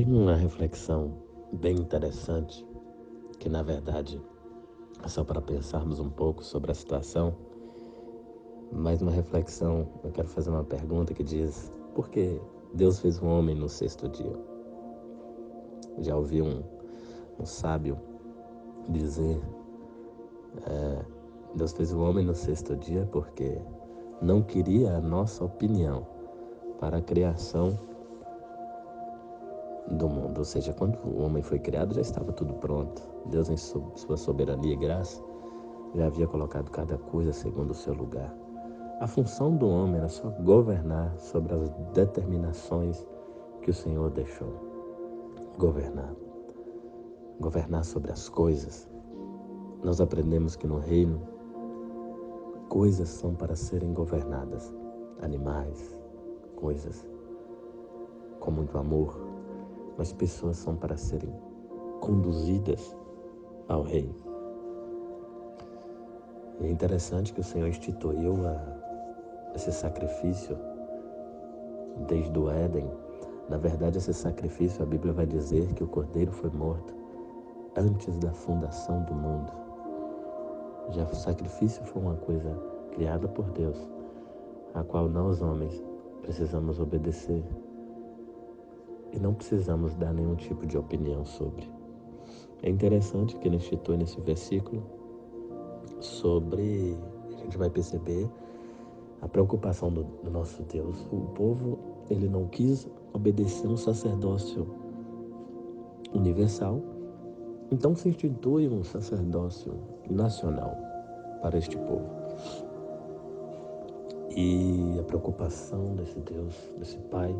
Tem uma reflexão bem interessante, que na verdade é só para pensarmos um pouco sobre a situação, mas uma reflexão, eu quero fazer uma pergunta que diz: por que Deus fez o homem no sexto dia? Já ouvi um sábio dizer, Deus fez o homem no sexto dia porque não queria a nossa opinião para a criação do mundo. Ou seja, quando o homem foi criado já estava tudo pronto. Deus, em sua soberania e graça, já havia colocado cada coisa segundo o seu lugar. A função do homem era só governar sobre as determinações que o Senhor deixou. Governar sobre as coisas. Nós aprendemos que no reino, coisas são para serem governadas. Animais, coisas com muito amor, mas pessoas são para serem conduzidas ao reino. E é interessante que o Senhor instituiu esse sacrifício desde o Éden. Na verdade, esse sacrifício, a Bíblia vai dizer que o Cordeiro foi morto antes da fundação do mundo. Já o sacrifício foi uma coisa criada por Deus, a qual nós, homens, precisamos obedecer e não precisamos dar nenhum tipo de opinião sobre. É interessante que ele institui nesse versículo sobre, a gente vai perceber a preocupação do nosso Deus. O povo, ele não quis obedecer um sacerdócio universal, então se institui um sacerdócio nacional para este povo. E a preocupação desse Deus, desse Pai,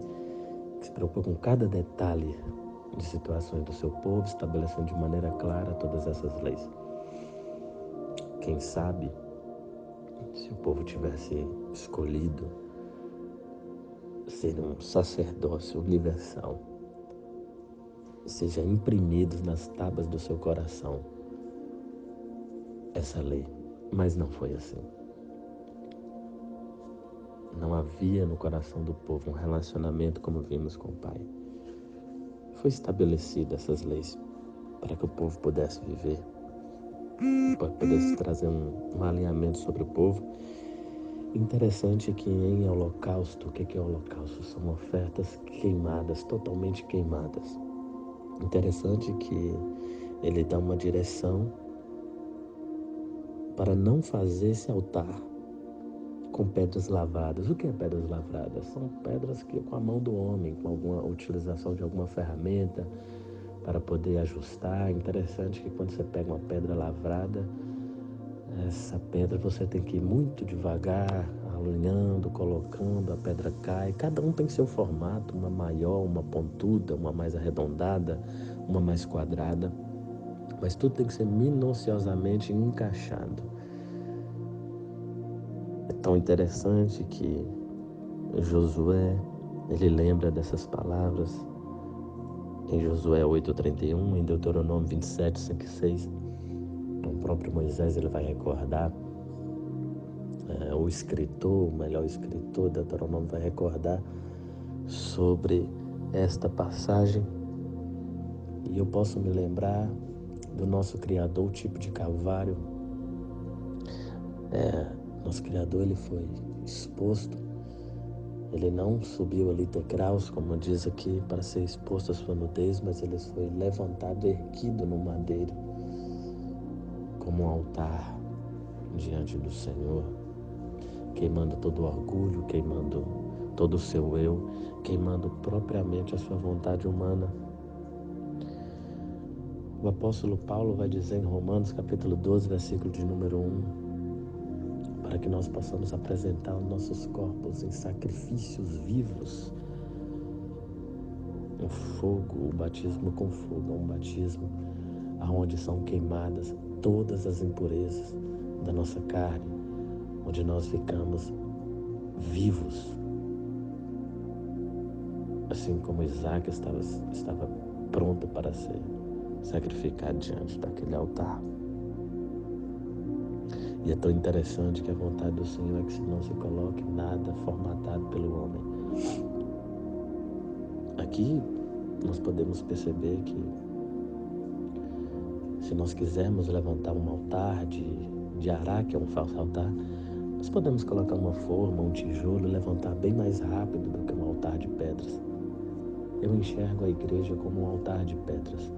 que se preocupa com cada detalhe de situações do seu povo, estabelecendo de maneira clara todas essas leis. Quem sabe, se o povo tivesse escolhido ser um sacerdócio universal, seja imprimidos nas tábuas do seu coração essa lei, mas não foi assim. Não havia no coração do povo um relacionamento como vimos com o Pai. Foi estabelecida essas leis para que o povo pudesse viver, para que pudesse trazer um alinhamento sobre o povo. Interessante que em holocausto, o que é holocausto? São ofertas queimadas, totalmente queimadas. Interessante que ele dá uma direção para não fazer esse altar com pedras lavradas. O que é pedras lavradas? São pedras que com a mão do homem, com alguma utilização de alguma ferramenta para poder ajustar. Interessante que quando você pega uma pedra lavrada, essa pedra você tem que ir muito devagar, alinhando, colocando, a pedra cai. Cada um tem seu formato, uma maior, uma pontuda, uma mais arredondada, uma mais quadrada. Mas tudo tem que ser minuciosamente encaixado. É tão interessante que Josué, ele lembra dessas palavras em Josué 8:31, em Deuteronômio 27, 5 e 6. O próprio Moisés, ele vai recordar, o escritor, o melhor escritor de Deuteronômio vai recordar sobre esta passagem. E eu posso me lembrar do nosso Criador, o tipo de Calvário. Nosso Criador, ele foi exposto, ele não subiu ali degraus, como diz aqui, para ser exposto à sua nudez, mas ele foi levantado, erguido no madeiro, como um altar diante do Senhor, queimando todo o orgulho, queimando todo o seu eu, queimando propriamente a sua vontade humana. O apóstolo Paulo vai dizer em Romanos capítulo 12, versículo de número 1, para que nós possamos apresentar os nossos corpos em sacrifícios vivos. O fogo, o batismo com fogo, é um batismo onde são queimadas todas as impurezas da nossa carne, onde nós ficamos vivos. Assim como Isaac estava pronto para ser sacrificado diante daquele altar. E é tão interessante que a vontade do Senhor é que não se coloque nada formatado pelo homem. Aqui nós podemos perceber que se nós quisermos levantar um altar de Ará, que é um falso altar, nós podemos colocar uma forma, um tijolo e levantar bem mais rápido do que um altar de pedras. Eu enxergo a igreja como um altar de pedras.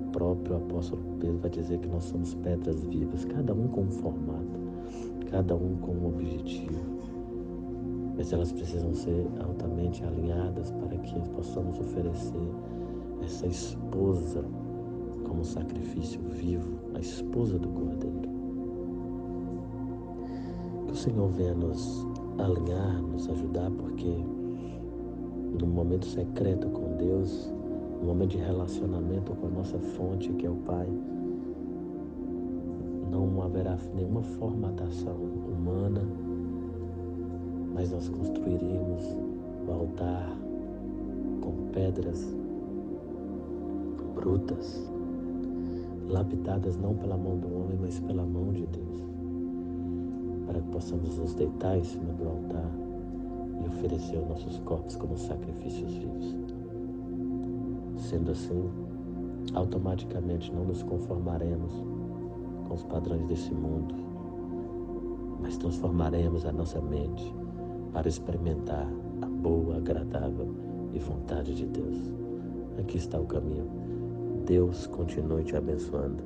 O próprio apóstolo Pedro vai dizer que nós somos pedras vivas, cada um com um formato, cada um com um objetivo. Mas elas precisam ser altamente alinhadas para que possamos oferecer essa esposa como sacrifício vivo, a esposa do Cordeiro. Que o Senhor venha nos alinhar, nos ajudar, porque no momento secreto com Deus, no momento de relacionamento com a nossa fonte, que é o Pai, não haverá nenhuma formatação humana, mas nós construiremos o altar com pedras brutas, lapidadas não pela mão do homem, mas pela mão de Deus, para que possamos nos deitar em cima do altar e oferecer os nossos corpos como sacrifícios vivos. Sendo assim, automaticamente não nos conformaremos com os padrões desse mundo, mas transformaremos a nossa mente para experimentar a boa, agradável e vontade de Deus. Aqui está o caminho. Deus continue te abençoando.